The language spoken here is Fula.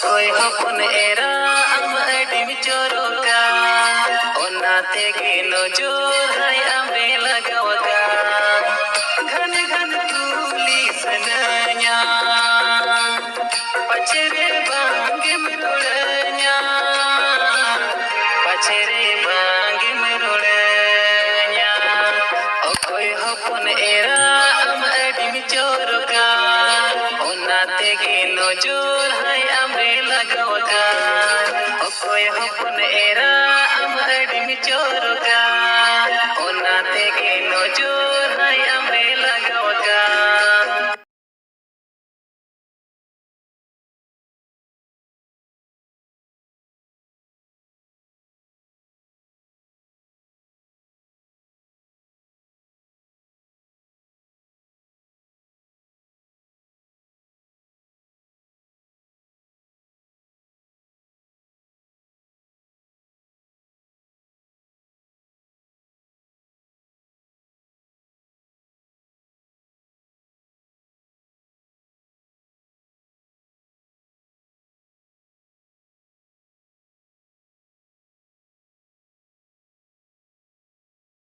कोई हपन एरा आम अडिम चोरोका ओना तेगे नजर हाय आमे लगावका घन घन तुली सनanya पचरे बांगे मिरुड़anya पचरे बांगे मिरुड़anya कोई हपन एरा आम अडिम चोरोका ओना तेगे नजर हाय आमे लगावका कोई हपन एरा